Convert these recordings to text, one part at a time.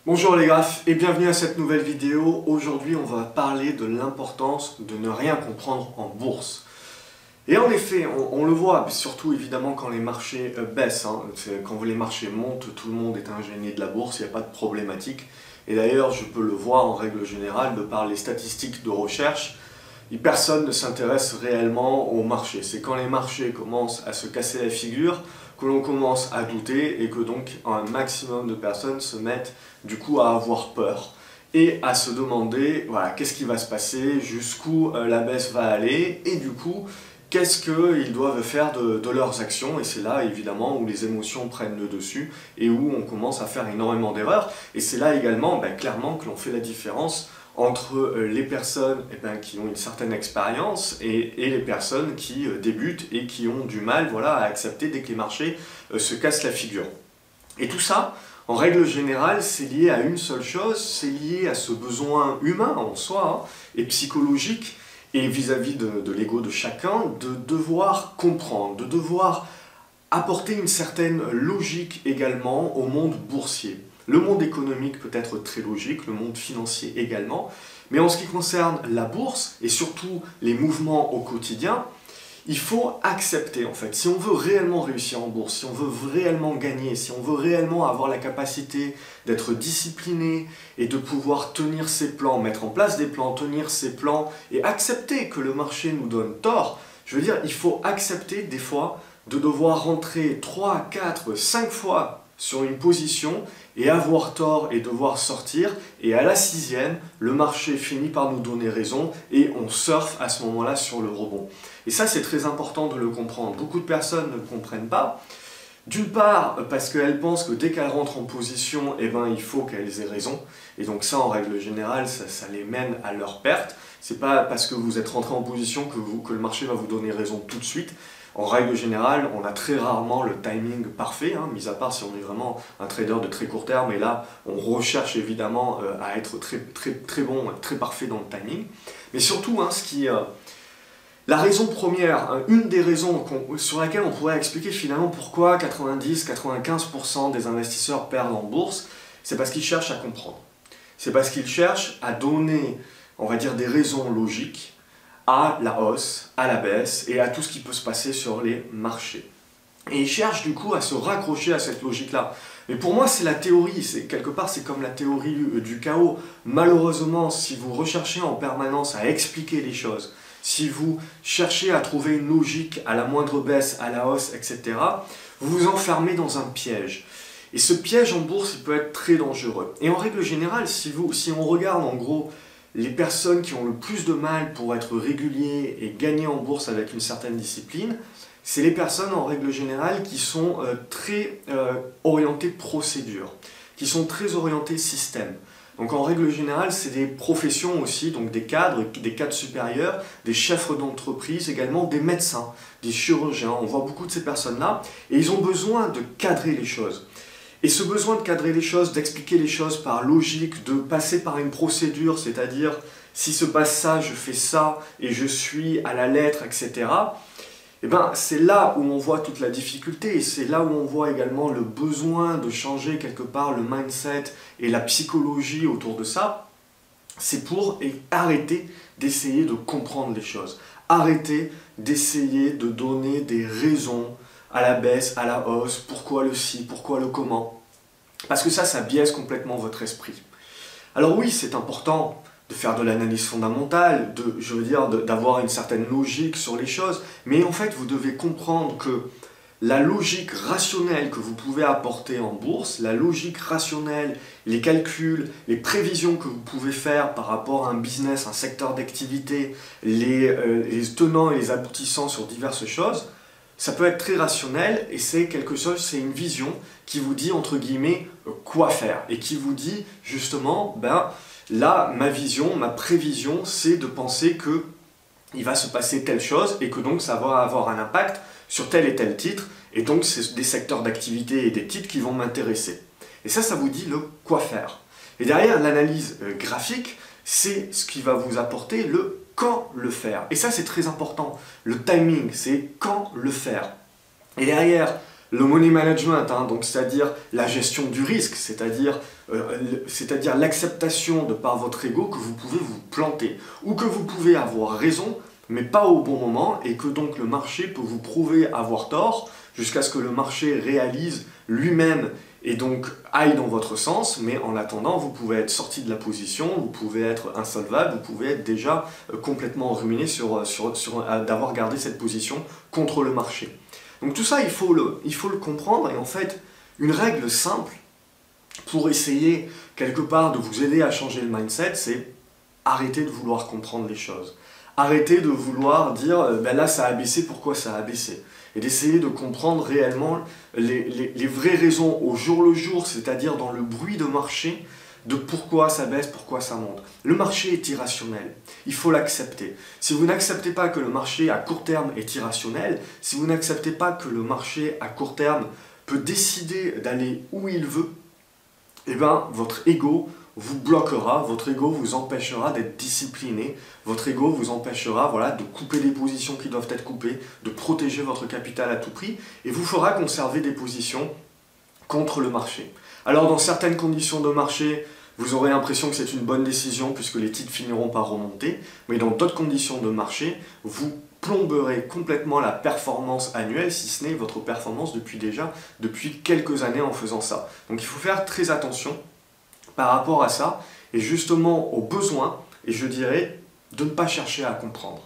Bonjour les graphes et bienvenue à cette nouvelle vidéo. Aujourd'hui on va parler de l'importance de ne rien comprendre en bourse. Et en effet, on le voit, surtout évidemment quand les marchés baissent. Quand les marchés montent, tout le monde est ingénié de la bourse, il n'y a pas de problématique. Et d'ailleurs, je peux le voir en règle générale, de par les statistiques de recherche, personne ne s'intéresse réellement au marché. C'est quand les marchés commencent à se casser la figure que l'on commence à douter et que donc un maximum de personnes se mettent du coup à avoir peur et à se demander voilà, qu'est-ce qui va se passer, jusqu'où la baisse va aller et du coup qu'est-ce qu'ils doivent faire de leurs actions. Et c'est là évidemment où les émotions prennent le dessus et où on commence à faire énormément d'erreurs. Et c'est là également clairement que l'on fait la différence entre les personnes qui ont une certaine expérience et les personnes qui débutent et qui ont du mal à accepter dès que les marchés se cassent la figure. Et tout ça, en règle générale, c'est lié à une seule chose, c'est lié à ce besoin humain en soi et psychologique et vis-à-vis de l'ego de chacun, de devoir comprendre, de devoir apporter une certaine logique également au monde boursier. Le monde économique peut être très logique, le monde financier également, mais en ce qui concerne la bourse et surtout les mouvements au quotidien, il faut accepter en fait. Si on veut réellement réussir en bourse, si on veut réellement gagner, si on veut réellement avoir la capacité d'être discipliné et de pouvoir tenir ses plans, mettre en place des plans, tenir ses plans et accepter que le marché nous donne tort, je veux dire, il faut accepter des fois de devoir rentrer 3, 4, 5 fois sur une position et avoir tort et devoir sortir, et à la 6e, le marché finit par nous donner raison et on surfe à ce moment-là sur le rebond. Et ça, c'est très important de le comprendre. Beaucoup de personnes ne le comprennent pas. D'une part, parce qu'elles pensent que dès qu'elles rentrent en position, il faut qu'elles aient raison. Et donc ça, en règle générale, ça les mène à leur perte. C'est pas parce que vous êtes rentré en position que le marché va vous donner raison tout de suite. En règle générale, on a très rarement le timing parfait, mis à part si on est vraiment un trader de très court terme, et là, on recherche évidemment à être très bon, très parfait dans le timing. Mais surtout, la raison première, une des raisons sur laquelle on pourrait expliquer finalement pourquoi 90-95% des investisseurs perdent en bourse, c'est parce qu'ils cherchent à comprendre. C'est parce qu'ils cherchent à donner, on va dire, des raisons logiques à la hausse, à la baisse et à tout ce qui peut se passer sur les marchés. Et ils cherchent du coup à se raccrocher à cette logique-là. Mais pour moi, c'est la théorie, quelque part c'est comme la théorie du chaos. Malheureusement, si vous recherchez en permanence à expliquer les choses, si vous cherchez à trouver une logique à la moindre baisse, à la hausse, etc., vous vous enfermez dans un piège. Et ce piège en bourse, il peut être très dangereux. Et en règle générale, si on regarde en gros les personnes qui ont le plus de mal pour être réguliers et gagner en bourse avec une certaine discipline, c'est les personnes en règle générale qui sont très orientées procédure, qui sont très orientées système. Donc en règle générale, c'est des professions aussi, donc des cadres supérieurs, des chefs d'entreprise, également des médecins, des chirurgiens. On voit beaucoup de ces personnes-là et ils ont besoin de cadrer les choses. Et ce besoin de cadrer les choses, d'expliquer les choses par logique, de passer par une procédure, c'est-à-dire si se passe ça, je fais ça et je suis à la lettre, etc. C'est là où on voit toute la difficulté et c'est là où on voit également le besoin de changer quelque part le mindset et la psychologie autour de ça. C'est pour arrêter d'essayer de comprendre les choses. Arrêter d'essayer de donner des raisons à la baisse, à la hausse, pourquoi le si, pourquoi le comment. Parce que ça biaise complètement votre esprit. Alors oui, c'est important de faire de l'analyse fondamentale, d'avoir une certaine logique sur les choses, mais en fait, vous devez comprendre que la logique rationnelle que vous pouvez apporter en bourse, la logique rationnelle, les calculs, les prévisions que vous pouvez faire par rapport à un business, un secteur d'activité, les tenants et les aboutissants sur diverses choses, ça peut être très rationnel et c'est une vision qui vous dit entre guillemets quoi faire et qui vous dit justement, là ma vision, ma prévision c'est de penser que il va se passer telle chose et que donc ça va avoir un impact sur tel et tel titre et donc c'est des secteurs d'activité et des titres qui vont m'intéresser. Et ça vous dit le quoi faire. Et derrière l'analyse graphique, c'est ce qui va vous apporter le quand le faire. Et ça, c'est très important. Le timing, c'est quand le faire. Et derrière, le money management, donc c'est-à-dire la gestion du risque, c'est-à-dire c'est-à-dire l'acceptation de par votre ego que vous pouvez vous planter, ou que vous pouvez avoir raison, mais pas au bon moment, et que donc le marché peut vous prouver avoir tort, jusqu'à ce que le marché réalise lui-même et donc aille dans votre sens, mais en attendant, vous pouvez être sorti de la position, vous pouvez être insolvable, vous pouvez être déjà complètement ruiné d'avoir gardé cette position contre le marché. Donc tout ça, il faut le comprendre, et en fait, une règle simple pour essayer quelque part de vous aider à changer le mindset, c'est arrêter de vouloir comprendre les choses. Arrêtez de vouloir dire ben là ça a baissé, pourquoi ça a baissé? Et d'essayer de comprendre réellement les vraies raisons au jour le jour, c'est-à-dire dans le bruit de marché, de pourquoi ça baisse, pourquoi ça monte. Le marché est irrationnel, il faut l'accepter. Si vous n'acceptez pas que le marché à court terme est irrationnel, si vous n'acceptez pas que le marché à court terme peut décider d'aller où il veut, eh bien votre ego vous bloquera, votre ego vous empêchera d'être discipliné, votre ego vous empêchera de couper des positions qui doivent être coupées, de protéger votre capital à tout prix, et vous fera conserver des positions contre le marché. Alors dans certaines conditions de marché, vous aurez l'impression que c'est une bonne décision puisque les titres finiront par remonter, mais dans d'autres conditions de marché, vous plomberez complètement la performance annuelle, si ce n'est votre performance depuis quelques années en faisant ça. Donc il faut faire très attention par rapport à ça, et justement au besoin, et je dirais, de ne pas chercher à comprendre.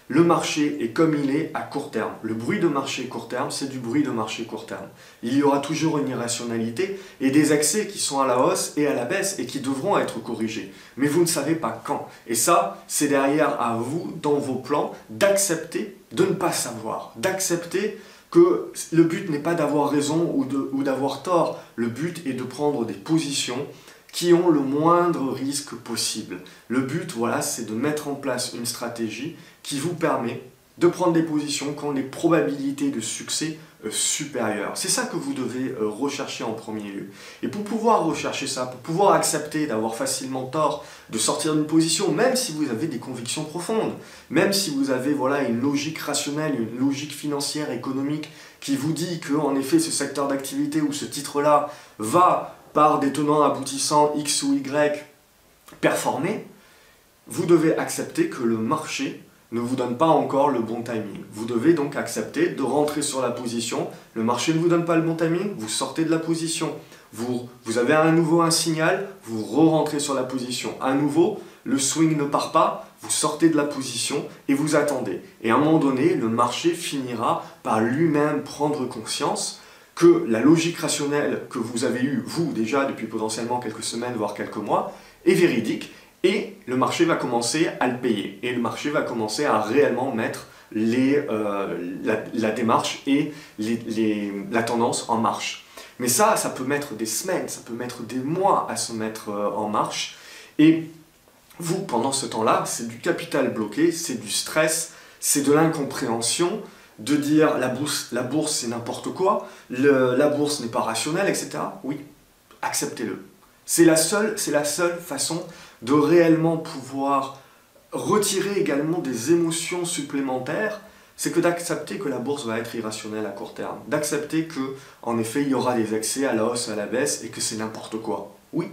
Le marché est comme il est à court terme. Le bruit de marché court terme, c'est du bruit de marché court terme. Il y aura toujours une irrationalité et des accès qui sont à la hausse et à la baisse et qui devront être corrigés. Mais vous ne savez pas quand. Et ça, c'est derrière à vous, dans vos plans, d'accepter de ne pas savoir, d'accepter que le but n'est pas d'avoir raison ou d'avoir tort. Le but est de prendre des positions qui ont le moindre risque possible. Le but, c'est de mettre en place une stratégie qui vous permet de prendre des positions qui ont des probabilités de succès supérieures. C'est ça que vous devez rechercher en premier lieu. Et pour pouvoir rechercher ça, pour pouvoir accepter d'avoir facilement tort, de sortir d'une position, même si vous avez des convictions profondes, même si vous avez une logique rationnelle, une logique financière, économique, qui vous dit que en effet ce secteur d'activité ou ce titre-là va par des tenants aboutissants X ou Y performer, vous devez accepter que le marché ne vous donne pas encore le bon timing. Vous devez donc accepter de rentrer sur la position. Le marché ne vous donne pas le bon timing, vous sortez de la position. Vous avez à nouveau un signal, vous re-rentrez sur la position. À nouveau, le swing ne part pas, vous sortez de la position et vous attendez. Et à un moment donné, le marché finira par lui-même prendre conscience que la logique rationnelle que vous avez eue, vous, déjà, depuis potentiellement quelques semaines, voire quelques mois, est véridique, et le marché va commencer à le payer. Et le marché va commencer à réellement mettre la démarche et la tendance en marche. Mais ça peut mettre des semaines, ça peut mettre des mois à se mettre en marche. Et vous, pendant ce temps-là, c'est du capital bloqué, c'est du stress, c'est de l'incompréhension, de dire la bourse c'est n'importe quoi, la bourse n'est pas rationnelle, etc. Oui, acceptez-le. C'est la seule façon de réellement pouvoir retirer également des émotions supplémentaires, c'est que d'accepter que la bourse va être irrationnelle à court terme, d'accepter que, en effet, il y aura des accès à la hausse, à la baisse, et que c'est n'importe quoi. Oui,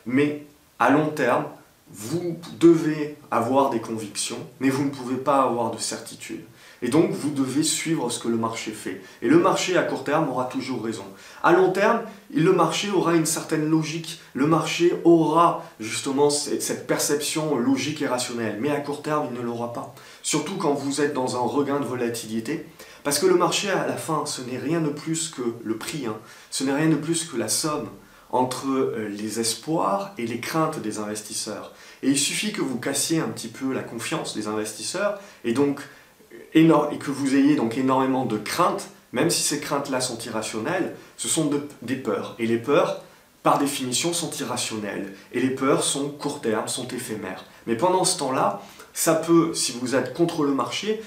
mais à long terme, vous devez avoir des convictions, mais vous ne pouvez pas avoir de certitude. Et donc, vous devez suivre ce que le marché fait. Et le marché, à court terme, aura toujours raison. À long terme, le marché aura une certaine logique. Le marché aura justement cette perception logique et rationnelle. Mais à court terme, il ne l'aura pas. Surtout quand vous êtes dans un regain de volatilité. Parce que le marché, à la fin, ce n'est rien de plus que le prix. Ce n'est rien de plus que la somme entre les espoirs et les craintes des investisseurs. Et il suffit que vous cassiez un petit peu la confiance des investisseurs et que vous ayez donc énormément de craintes, même si ces craintes-là sont irrationnelles, ce sont des peurs. Et les peurs, par définition, sont irrationnelles. Et les peurs sont court terme, sont éphémères. Mais pendant ce temps-là, ça peut, si vous êtes contre le marché,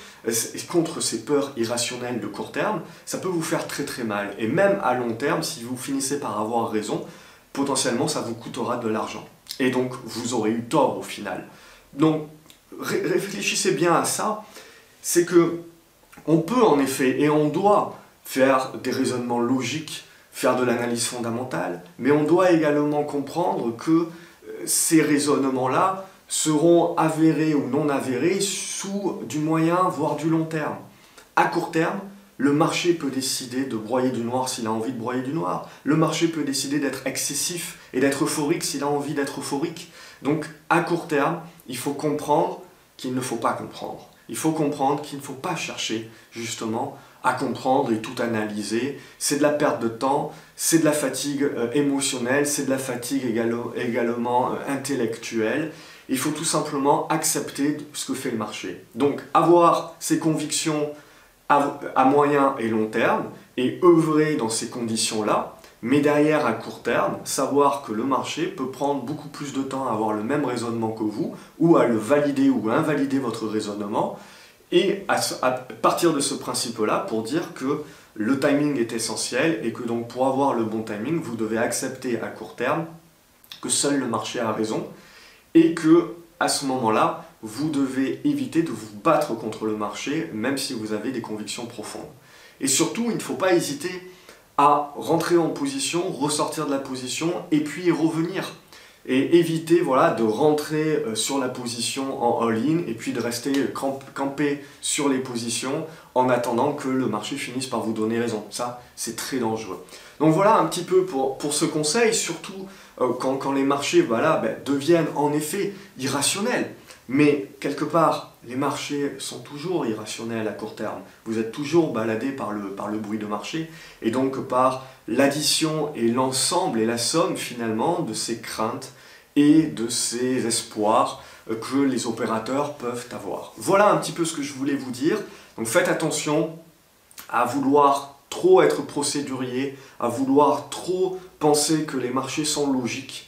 contre ces peurs irrationnelles de court terme, ça peut vous faire très très mal. Et même à long terme, si vous finissez par avoir raison, potentiellement ça vous coûtera de l'argent. Et donc vous aurez eu tort au final. Donc réfléchissez bien à ça, c'est que on peut en effet et on doit faire des raisonnements logiques faire de l'analyse fondamentale, mais on doit également comprendre que ces raisonnements-là seront avérés ou non avérés sous du moyen, voire du long terme. À court terme, le marché peut décider de broyer du noir s'il a envie de broyer du noir. Le marché peut décider d'être excessif et d'être euphorique s'il a envie d'être euphorique. Donc, à court terme, il faut comprendre qu'il ne faut pas comprendre. Il faut comprendre qu'il ne faut pas chercher, justement, à comprendre et tout analyser. C'est de la perte de temps, c'est de la fatigue émotionnelle, c'est de la fatigue également intellectuelle. Il faut tout simplement accepter ce que fait le marché. Donc, avoir ses convictions à moyen et long terme et œuvrer dans ces conditions-là, mais derrière, à court terme, savoir que le marché peut prendre beaucoup plus de temps à avoir le même raisonnement que vous, ou à le valider ou à invalider votre raisonnement, et à partir de ce principe-là, pour dire que le timing est essentiel, et que donc pour avoir le bon timing, vous devez accepter à court terme que seul le marché a raison, et que à ce moment-là, vous devez éviter de vous battre contre le marché, même si vous avez des convictions profondes. Et surtout, il ne faut pas hésiter à rentrer en position, ressortir de la position, et puis revenir. Et éviter voilà, de rentrer sur la position en all-in, et puis de rester campé sur les positions, en attendant que le marché finisse par vous donner raison. Ça, c'est très dangereux. Donc voilà un petit peu pour ce conseil, surtout quand les marchés deviennent en effet irrationnels. Mais quelque part, les marchés sont toujours irrationnels à court terme. Vous êtes toujours baladé par le bruit de marché, et donc par l'addition et l'ensemble et la somme finalement de ces craintes et de ces espoirs que les opérateurs peuvent avoir. Voilà un petit peu ce que je voulais vous dire. Donc faites attention à vouloir trop être procédurier, à vouloir trop penser que les marchés sont logiques.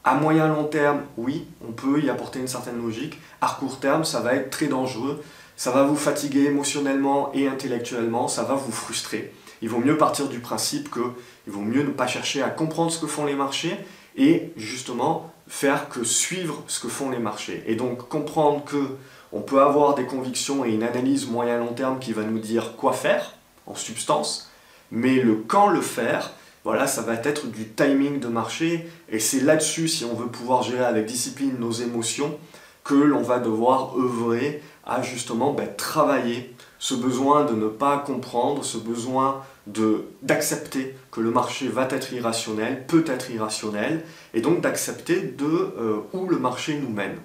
À moyen long terme, oui, on peut y apporter une certaine logique. À court terme, ça va être très dangereux. Ça va vous fatiguer émotionnellement et intellectuellement, ça va vous frustrer. Il vaut mieux partir du principe qu'il vaut mieux ne pas chercher à comprendre ce que font les marchés et justement faire que suivre ce que font les marchés. Et donc comprendre qu'on peut avoir des convictions et une analyse moyen-long terme qui va nous dire quoi faire, en substance, mais le quand le faire, voilà, ça va être du timing de marché, et c'est là-dessus, si on veut pouvoir gérer avec discipline nos émotions, que l'on va devoir œuvrer à justement travailler ce besoin de ne pas comprendre, ce besoin d'accepter que le marché va être irrationnel, peut être irrationnel, et donc d'accepter où le marché nous mène.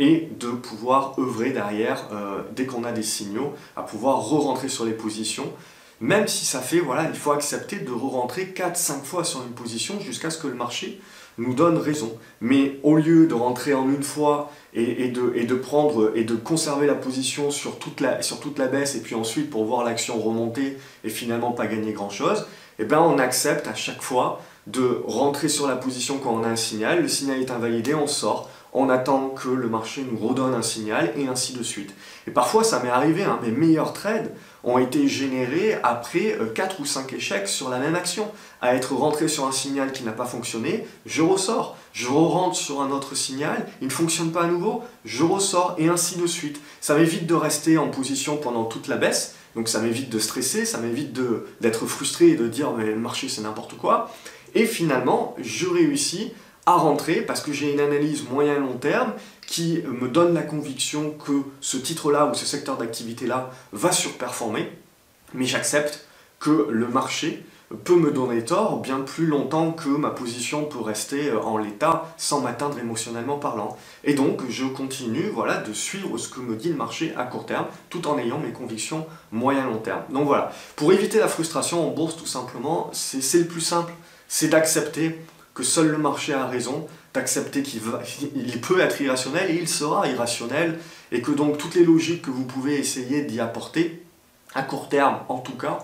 Et de pouvoir œuvrer derrière, dès qu'on a des signaux, à pouvoir re-rentrer sur les positions, même si ça fait, voilà, il faut accepter de re-rentrer 4-5 fois sur une position jusqu'à ce que le marché nous donne raison. Mais au lieu de rentrer en une fois et de prendre et de conserver la position sur toute la baisse et puis ensuite pour voir l'action remonter et finalement pas gagner grand-chose, eh ben on accepte à chaque fois de rentrer sur la position quand on a un signal, le signal est invalidé, on sort, on attend que le marché nous redonne un signal et ainsi de suite. Et parfois ça m'est arrivé, mes meilleurs trades ont été générés après 4 ou 5 échecs sur la même action. À être rentré sur un signal qui n'a pas fonctionné, je ressors. Je rentre sur un autre signal, il ne fonctionne pas à nouveau, je ressors et ainsi de suite. Ça m'évite de rester en position pendant toute la baisse, donc ça m'évite de stresser, ça m'évite d'être frustré et de dire mais le marché c'est n'importe quoi. Et finalement, je réussis à rentrer parce que j'ai une analyse moyen-long terme qui me donne la conviction que ce titre-là ou ce secteur d'activité-là va surperformer, mais j'accepte que le marché peut me donner tort bien plus longtemps que ma position peut rester en l'état sans m'atteindre émotionnellement parlant. Et donc je continue voilà, de suivre ce que me dit le marché à court terme tout en ayant mes convictions moyen-long terme. Donc voilà, pour éviter la frustration en bourse tout simplement, c'est le plus simple, c'est d'accepter que seul le marché a raison, d'accepter qu'il peut être irrationnel et il sera irrationnel, et que donc toutes les logiques que vous pouvez essayer d'y apporter, à court terme en tout cas,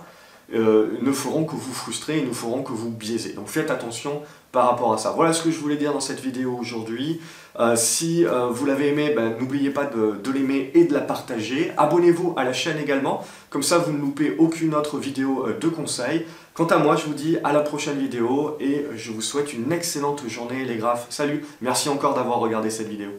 ne feront que vous frustrer et ne feront que vous biaiser. Donc faites attention par rapport à ça. Voilà ce que je voulais dire dans cette vidéo aujourd'hui. Si vous l'avez aimé, n'oubliez pas de l'aimer et de la partager. Abonnez-vous à la chaîne également, comme ça vous ne loupez aucune autre vidéo de conseils. Quant à moi, je vous dis à la prochaine vidéo et je vous souhaite une excellente journée les graphes. Salut, merci encore d'avoir regardé cette vidéo.